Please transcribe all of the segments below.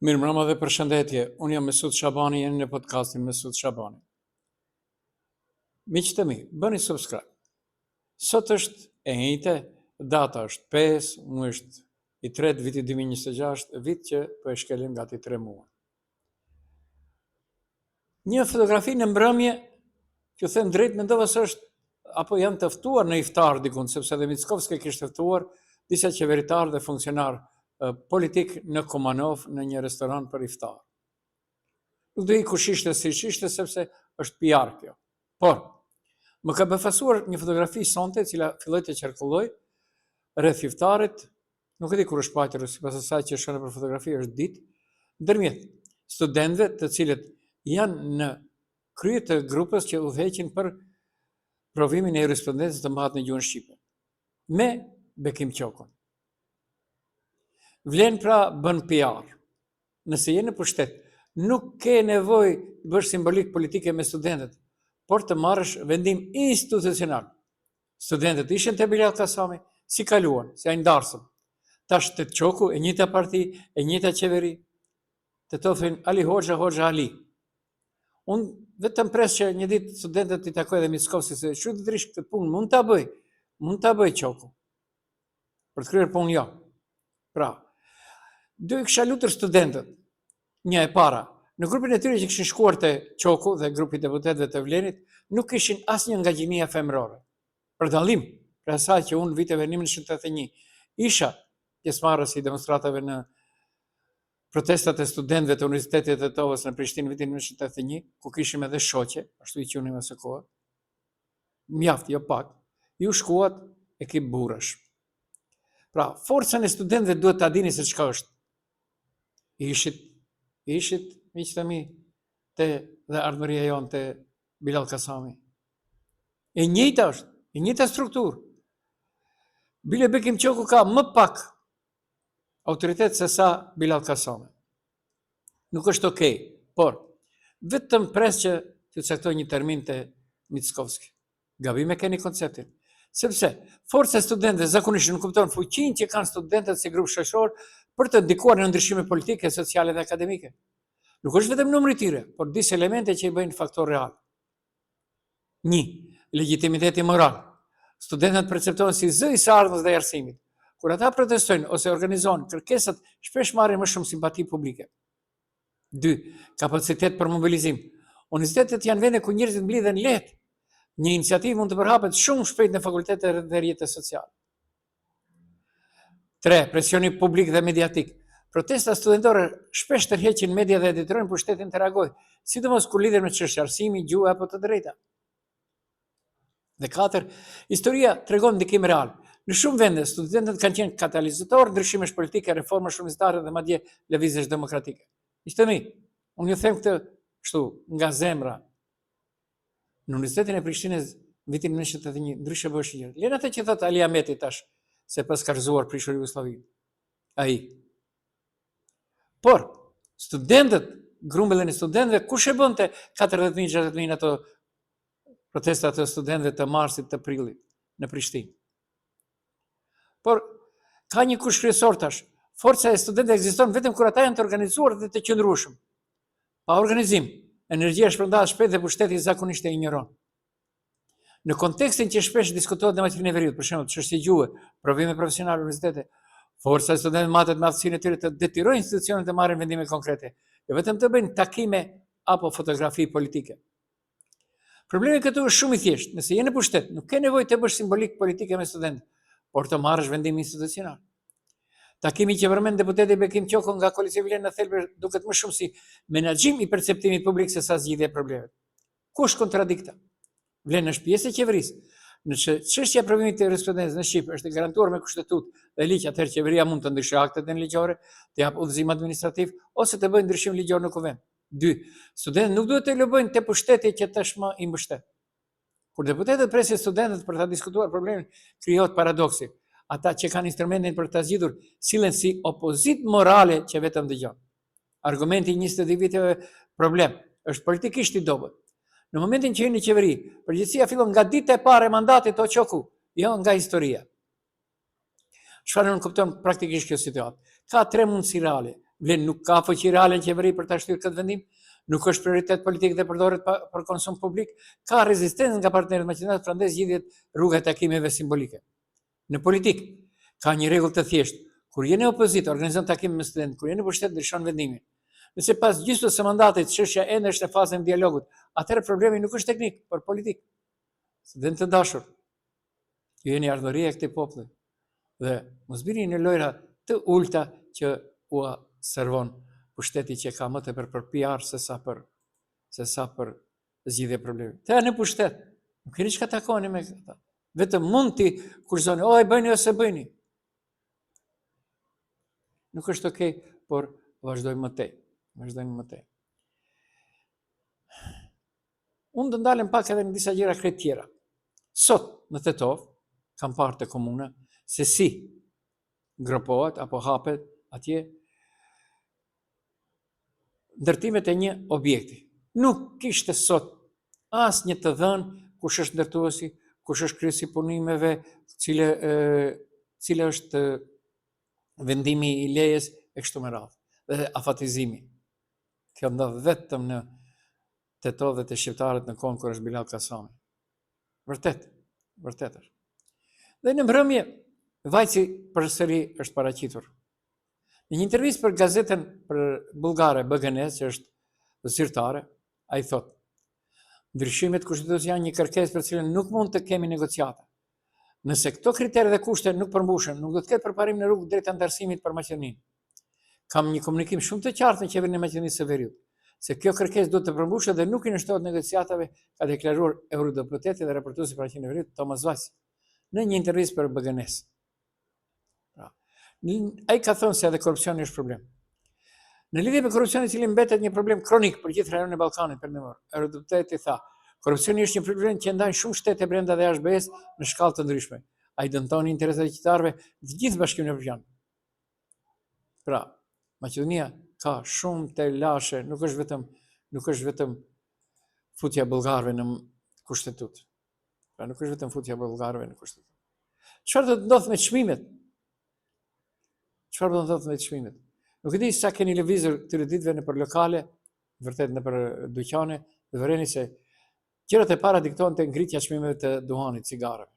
Mirë mbrëma dhe përshëndetje, unë jam Mesut Shabani, jeni në podcastin Mesut Shabani. Miqtë të mi, bëni subscribe. Sot është e njëjte, data është 5, muaj është i 3, viti 2026, vit që po e shkelim gati 3 muaj. Një fotografi në mbrëmje, që them drejt mendova se është, apo janë të ftuar në iftar dikun, sepse dhe Mickovski kishte ftuar disa qeveritar dhe funksionar politik në Kumanov në një restoran për iftar. Nuk do i kush ishte si ishte sepse është PR kjo. Por, më ka befasuar një fotografi sonte, cila filloi të qarkulloj rreth iftarit, nuk e di kur është pajtur, sipas asaj që shkon për fotografi është ditë, ndërmjet studentëve të cilët janë në krye të grupës që udhëheqin për provimin e korrespondencës të mbahet në gjuhën shqipe, me Bekim Qokun. Vlen pra bën PR. Nëse je në pushtet, nuk ke nevojë të bësh simbolik politike me studentët, por të marrësh vendim institucional. Studentët ishin te Bilal Kasami, si kaluan, si ai ndarsen. Tash te Qoku, e njëjta parti, e njëjta qeveri, të thofin Ali Hoxha, Hoxha Ali. Unë vetëm pres që një ditë studentët i takoj dhe Mickovski se çu të drish këtë punë, mund ta bëj Qoku. Për të kryer punë jo. Pra, do i kisha lutur studentët, një e para, në grupin e tyre që kishin shkuar te Qoku dhe grupi i deputetëve të Vlenit, nuk kishin asnjë nga gjimia femërore. Për dallim, për asaj që unë viteve 1981 isha pjesëmarrës i demonstratave në protestat e studentëve të Universitetit të Tetovës në Prishtinë vitin 1981, ku kishim edhe shoqe, ashtu i qunim asë kohë, mjaft, jo pak, ju shkuat ekip burrësh. Pra, forcën e studentëve duhet ta dini se çka është. Ishit, miqtë të mi, dhe ardhmëria jonë te Bilal Kasami. E njëjta është, e njëjta strukturë. Bile Bekim Qoku ka më pak autoritet se sa Bilal Kasami. Nuk është okej, por vetëm pres që të caktoj një termin te Mickovski. Gabim e keni konceptin. Sepse forca e studentëve zakonisht nuk kupton fuqinë që kanë studentët si grup shoqëror për të ndikuar në ndryshime politike, sociale dhe akademike. Nuk është vetëm numri i tyre, por disa elemente që i bëjnë faktor real. 1. Legitimiteti moral. Studentët perceptohen si zë i së ardhmës dhe i arsimit. Kur ata protestojnë ose organizojnë kërkesat, shpesh marrin më shumë simpati publike. 2. Kapacitet për mobilizim. Universitetet janë vende ku njerëzit mblidhen lehtë. Një iniciativë mund të përhapet shumë shpejt në fakultetet dhe rrjetet sociale. 3. Presioni publik dhe mediatik. Protesta studentore shpesh tërheqin media dhe detyrohen pushtetin të reagojë, sidomos kur lidhen me çështje arsimi, gjuhë apo të drejta. Dhe 4. Historia tregon ndikim real. Në shumë vende studentët kanë qenë katalizator ndryshimesh politike, reformash universitare dhe madje lëvizjesh demokratike. Miqtë mi, unë ju them këtë kështu nga zemra. Në Universitetin e Prishtinës vitin 1981 ndryshe bësh gjë. Lena atë që thot Ali Ahmeti tash se pas ka rëzuar prishur Jugosllavinë. Ai. Por studentët, grumbëllën e studentëve, kush e bënte 40.000-60.000 ato protestat të studentëve të marsit të prillit në Prishtinë. Por ka një kush kryesor tash. Forca e studentëve ekziston vetëm kur ata janë të organizuar dhe të qëndrueshëm. Pa organizim, energjia shpërndahet shpejt dhe pushteti zakonisht e injoron. Në kontekstin që shpesh diskutohet në materinë e veriut, për shembull, çështje gjuhë, provime profesionale universitete, forca e studentëve matet me aftësinë e tyre të detyrojnë institucionet të marrin vendime konkrete, jo vetëm të bëjnë takime apo fotografi politike. Problemi këtu është shumë i thjeshtë. Nëse je në pushtet, nuk ke nevojë të bësh simbolik politike me studentët, por të marrësh vendim institucional. Takimi që përmend deputeti Bekim Qoku nga koalicioni Vlen në thelbër duket më shumë si menaxhim i perceptimit publik se sa zgjidhje e problemet. Kush kontradikta? Vlen është pjesë e qeverisë. Në çështja e provimit të korrespondencës në Shqip është e garantuar me kushtetutë dhe ligj, atëherë qeveria mund të ndryshojë aktet e ligjore, të jap udhëzim administrativ ose të bëjë ndryshim ligjor në kuvend. 2. Studentët nuk duhet të lëbojnë te pushteti që tashmë i mbështet. Kur deputetët presin studentët për ta diskutuar problemin, krijohet paradoksi. Ata që kanë instrumentin për ta zgjidhur sillen si opozit morale që vetëm dëgjon. Argumenti 22 viteve problem është politikisht i dobët. Në momentin që jeni në qeveri, përgjegjësia fillon nga dita e parë e mandatit të Qoku, jo nga historia. Çfarë nuk kupton praktikisht kjo situatë? Ka 3 mundësi reale. vlen nuk ka fuqi reale në qeveri për ta shtyrë këtë vendim, nuk është prioritet politik dhe përdoret për konsum publik, ka rezistencë nga partnerët maqedonisë, prandaj zgjidhet rruga e takimeve simbolike. Në politik ka një rregull të thjeshtë. Kur jeni opozitë, organizon takime me studentë, kur jeni në pushtet ndryshon vendimin. Nëse pas gjysmës së mandatit çështja ende është në fazën e dialogut, atëherë problemi nuk është teknik, por politik. Studentë të dashur, ju jeni ardhëria e këtij populli dhe mos bini në lojra të ulta që u servon pushteti që ka më tepër për PR se sa për zgjidhje problemi. Te në pushtet, nuk keni çka takoni me këta. Vetëm mund ti kurzoni, e bëni ose bëni. Nuk është okay, por vazhdojmë më tej. Unë do ndalem pak edhe në disa gjëra krejt tjera. Sot në Tetov kam parë të komuna se si gropohet apo hapet atje ndërtimet e një objekti. Nuk kishte sot as një të dhënë kush është ndërtuesi, kush është kryesi punimeve, cile është vendimi i lejes e kështu me radhë, dhe afatizimi. Kjo ndodh vetëm në Tetov dhe të shqiptarët në kohën kur është Bilal Kasami. Vërtet është. Dhe në mbrëmje, vajci përsëri është paraqitur. Në një intervistë për gazetën për bullgare BGN, që është zyrtare, ai thotë: ndryshimet kushtetuese janë një kërkesë për cilën nuk mund të kemi negociata. Nëse këto kriteret dhe kushte nuk përmbushen, nuk do të ketë përparim në rrugë drejt antarësimit për Maqedoninë. Kam një komunikim shumë të qartë në qeverinë e Maqedonisë së Veriut, se kjo kërkesë duhet të përmbushet dhe nuk i nështrohet negociatave, ka deklaruar eurodeputeti dhe raportuesi për Maqedoninë e Veriut Thomas Vajci në një intervistë për BGN. Ai ka thënë se edhe korrupsioni është problem. Në lidhje me korrupsionin, i cili mbetet një problem kronik për gjithë rajonin e Ballkanit perëndimor, eurodeputeti tha: korrupsioni është një problem që ndajnë shumë shtete brenda dhe jashtë BE-s në shkallë të ndryshme. Ai dëmton interesat e qytetarëve të gjithë Bashkimin Evropian. Pra, Maqedonia ka shumë të lashe, nuk është vetëm futja bullgarëve në kushtetutë. Çfarë do të ndodhë me çmimet? Nuk e di sa keni lëvizur këtyre ditëve në për lokale, vërtet në për dyqane, dhe vëreni se gjërat e para diktohen te ngritja çmimeve të duhanit, cigareve.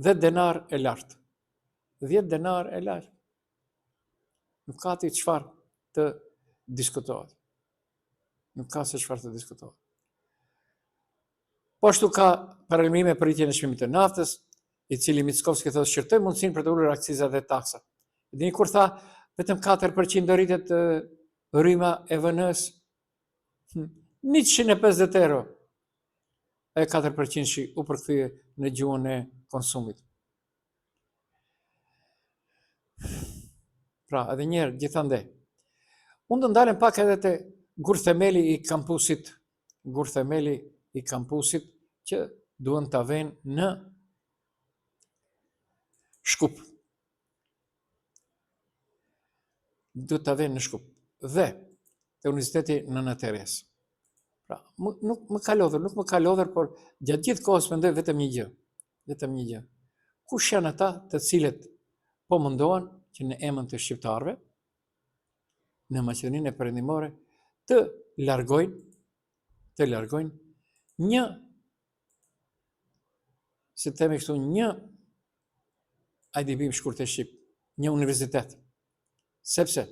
10 denar e lartë. 10 denar e lartë. Nuk ka ti çfarë të diskutohet. Po ashtu ka paralajmërime për rritjen e çmimit të naftës, i cili Mickovski thotë shqyrtoi mundësinë për të ulur akciza dhe taksa. Dini kur tha vetëm 4% do rritet rryma e vënës, 150 euro. E 4% u përkthye në gjuhën e konsumit. Pra, edhe njerë, gjithande. Unë do ndalem pak edhe te gurthemeli i kampusit që duhen ta vënë në Shkup. Dhe te Universiteti Nëna Teresë. Pra, nuk më ka lodhur, por gjatë gjithë kohës mendoj vetëm një gjë. Kush janë ata të cilët po mundohen që në emën të shqiptarëve në Maqedoninë e Perëndimore të largojnë një, si të themi kështu, një IDB shkurt e shqip, një universitet. Sepse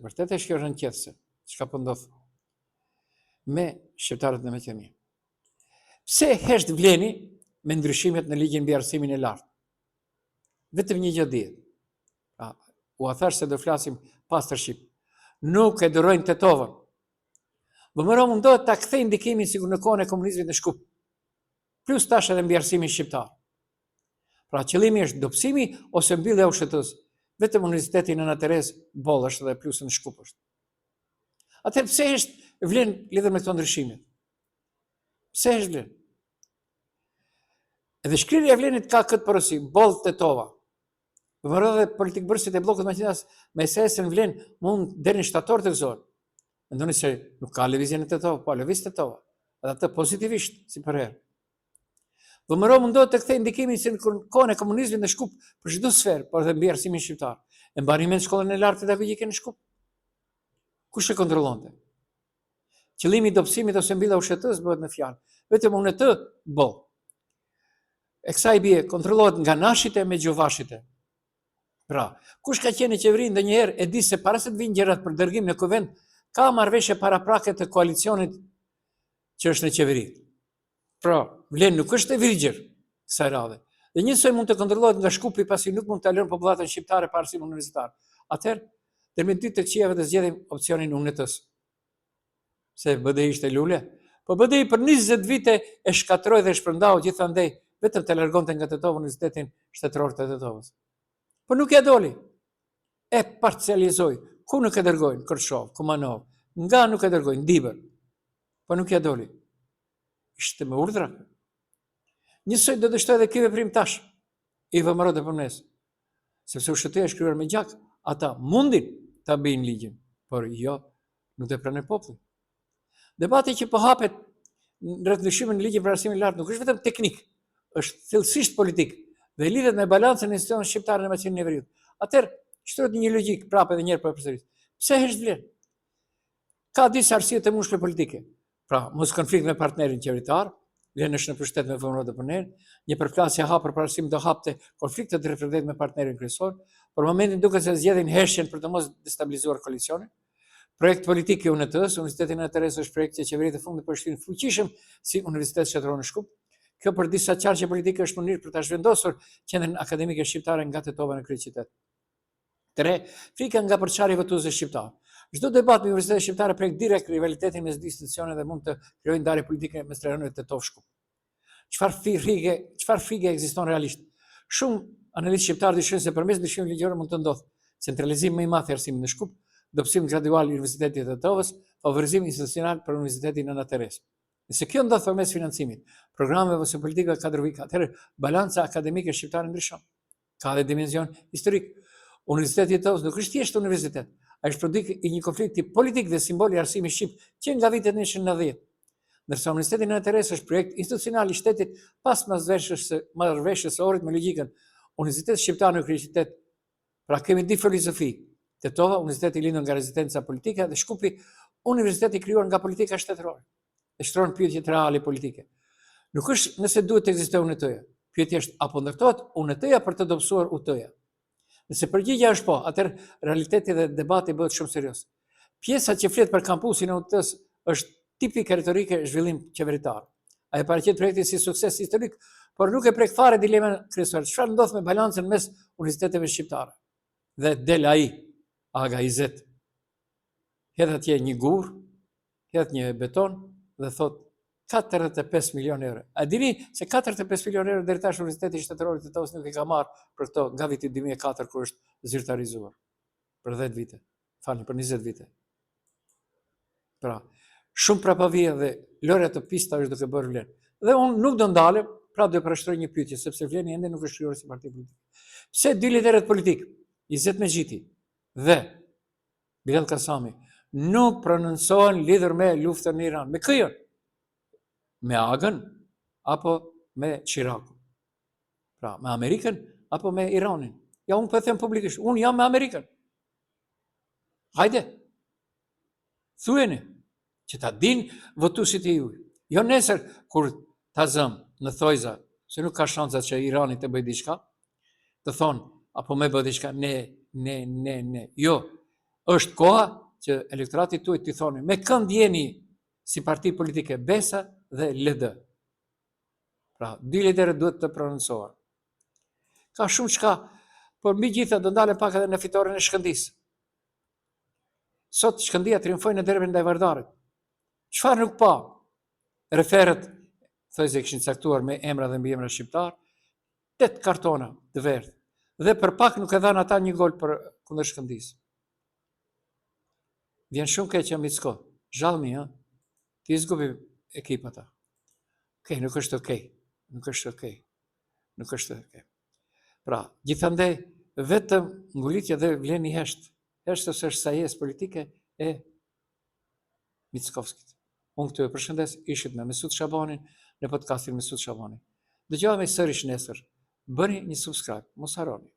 vërtet e shkërën qethse, çka po ndodh me shqiptarët në Maqedoni. Pse hesht vleni me ndryshimet në ligjin mbi arsimin e lartë? Vetëm një gjë dihet. U thash se do flasim pas të shqip. Nuk e durojnë Tetovën. Vëmëro mundohet ta kthejë ndikimin sikur në kohën e komunizmit në Shkup. Plus tash edhe mbi arsimin shqiptar. Pra qëllimi është dobësimi ose mbyllja e ushtrisë. Vetëm Universiteti Nëna Teresë boll është dhe plus në Shkup është. Atë pse është vlen lidhur me këto ndryshime? Pse është vlen? Edhe shkrirja e vlenit ka këtë porosi, boll Tetova. Vëmëro dhe politikbërësit e bllokut Maqedonisë me SES-ën vlen mund deri në shtator të gëzohen. Mendoni se nuk ka lëvizje në Tetova, po lëviz Tetova. Edhe atë pozitivisht si për herë. Vëmëro mundohet të kthejë ndikimin si në kohën e komunizmit në Shkup për çdo sferë, por edhe mbi arsimin shqiptar. E mbani mend shkollën e lartë pedagogike në Shkup? Kush e kontrollonte? Qëllimi i dobësimit ose mbylla ushtës bëhet në fjalë. Vetëm unë të boll. E kësaj bie kontrollohet nga nashite me gjuvashite. Pra, kush ka qenë në qeveri ndonjëherë e di se para se të vinë gjërat për dërgim në kuvend, ka marrëveshje paraprake të koalicionit që është në qeveri. Pra, vlen nuk është e virgjër kësaj radhe. Dhe njësoj mund të kontrollohet nga Shkupi pasi nuk mund të lënë popullatën shqiptare pa arsim universitar. Atëherë, ndërmjet të këqijave të zgjedhim opsionin UNET-s. Se BDI ishte lule. Po BDI për 20 vite e shkatroi dhe shpërndau gjithandej vetëm të largonte nga Tetova Universitetin Shtetëror të Tetovës. Po nuk e doli. E parcializoi. Ku nuk e dërgojnë? Kërshov, Kumanov. Nga nuk e dërgojnë? Dibër. Po nuk e doli. Ishte me urdhra. Njësoj do dështoj edhe ky veprim tash. I vëmërot e përmes. Sepse USHT-ja është krijuar me gjak, ata mundin ta bëjnë ligjin, por jo, nuk të pranoj populli. Debati që po hapet rreth ndryshimin në ligjin për arsimin e lartë nuk është vetëm teknik, është thellësisht politik dhe lidhet me balancën e institucioneve shqiptare në Maqedoninë e Veriut. Atëherë, shtrohet një logjik prapë edhe një herë po e përsëris. Pse hesh vlerë? Ka disa arsye të mushme politike. Pra, mos konflikt me partnerin qeveritar, vjen është në pushtet me vëmërot e punën, një përplasje hapur për arsim do hapte konfliktet e reflektuar me partnerin kryesor, por momentin duket se zgjedhin heshjen për të mos destabilizuar koalicionin. Projekt politik i UNET-s, Universiteti në Teres është projekt që qeveritë e fundit po shtin fuqishëm si Universitet Shtetëror në Shkup. Kjo për disa qarqe politike është mënyrë për ta zhvendosur qendrën akademike shqiptare nga Tetova në kryeqytet. 3. Frika nga përçarje votuese shqiptar. Çdo debat me universitetet shqiptare prek direkt rivalitetin mes institucioneve dhe mund të krijojë ndarje politike mes rajoneve të Tetov-Shkup. Çfarë frike ekziston realisht? Shumë analistë shqiptarë dyshojnë se përmes ndryshimit ligjor mund të ndodhë centralizim më i madh i arsimit në Shkup, dobësim gradual i Universitetit të Tetovës, favorizim institucional për Universitetin në Teres. Nëse kjo ndodh përmes financimit, programeve ose politikave kadrovike, atëherë balanca akademike shqiptare ndryshon. Ka dhe dimension historik. Universiteti i Tetovës nuk është thjesht universitet, ai është produkt i një konflikti politik dhe simbol i arsimit shqip që nga vitet 1990. Ndërsa Universiteti në Teres është projekt institucional i shtetit pas marrëveshjes së Ohrit me logjikën Universitet Shqiptar në kryeqytet. Pra kemi dy filozofi. Tetova, universiteti i lindur nga rezistenca politike, dhe Shkupi, universiteti i krijuar nga politika shtetërore. E shtron pyetje reale politike. Nuk është nëse duhet të ekzistojë UNET-ja. Pyetja është apo ndërtohet UNET-ja për të dobësuar UT-ja. Nëse përgjigjja është po, atëherë realiteti dhe debati bëhet shumë serioz. Pjesa që flet për kampusin e UT-s është tipike retorike zhvillim qeveritar. Ai paraqet projektin si sukses historik, por nuk e prek fare dilemën kryesore. Çfarë ndodh me balancën mes universiteteve shqiptare? Dhe del ai Aga Izet. Hedh atje një gur, hedh një beton dhe thot 45 milion euro. A dini se 45 milion euro deri tash Universiteti Shtetëror i Tetovës nuk i ka marrë për këto nga viti 2004 kur është zyrtarizuar. Për 10 vite. Falni, për 20 vite. Pra, shumë prapavije dhe lorja të pista është duke bërë vlerë. Dhe unë nuk do ndalem, pra do përshtroj një pyetje, sepse vleni ende nuk është krijuar si parti politik. Pse dy liderët politik, Izet Mexhiti dhe Bilal Kasami, nuk prononcohen lidhur me luftën në Iran? Me këjon? Me Agën apo me Shirakun? Pra, me Amerikën apo me Iranin? Ja, unë po them publikisht, unë jam me Amerikën. Hajde. Thueni që ta din votuesit e juaj. Jo nesër kur ta zëm në thojza, se nuk ka shansa që Irani të bëjë diçka, të thonë apo me bëjë diçka, ne. Jo, është koha që elektorati tuaj t'i thonë me kënd jeni si parti politike Besa dhe LD. Pra, dy liderët duhet të prononcohen. Ka shumë çka, por mbi gjitha do ndalen pak edhe në fitoren e Shkëndisë. Sot Shkëndia triumfoi në derbin ndaj Vardarit. Çfarë nuk pa? Referët, thojë se kishin caktuar me emra dhe mbiemra shqiptar, 8 kartona të verdhë. Dhe për pak nuk e dhanë ata një gol për kundër Shkëndisë. Vjen shumë keq Micko. Zhallmi, ha? Ti zgjupi ekip ata. Okej, nuk është okej. Nuk është okej. Nuk është okej. Pra, gjithandej vetëm ngulitja dhe vleni hesht. Hesht ose është sajes politike e Mickovskit. Unë këtu e përshëndes, ishit me Mesut Shabanin në podcastin Mesut Shabani. Dëgjohemi sërish nesër. Bëni një subscribe, mos harroni.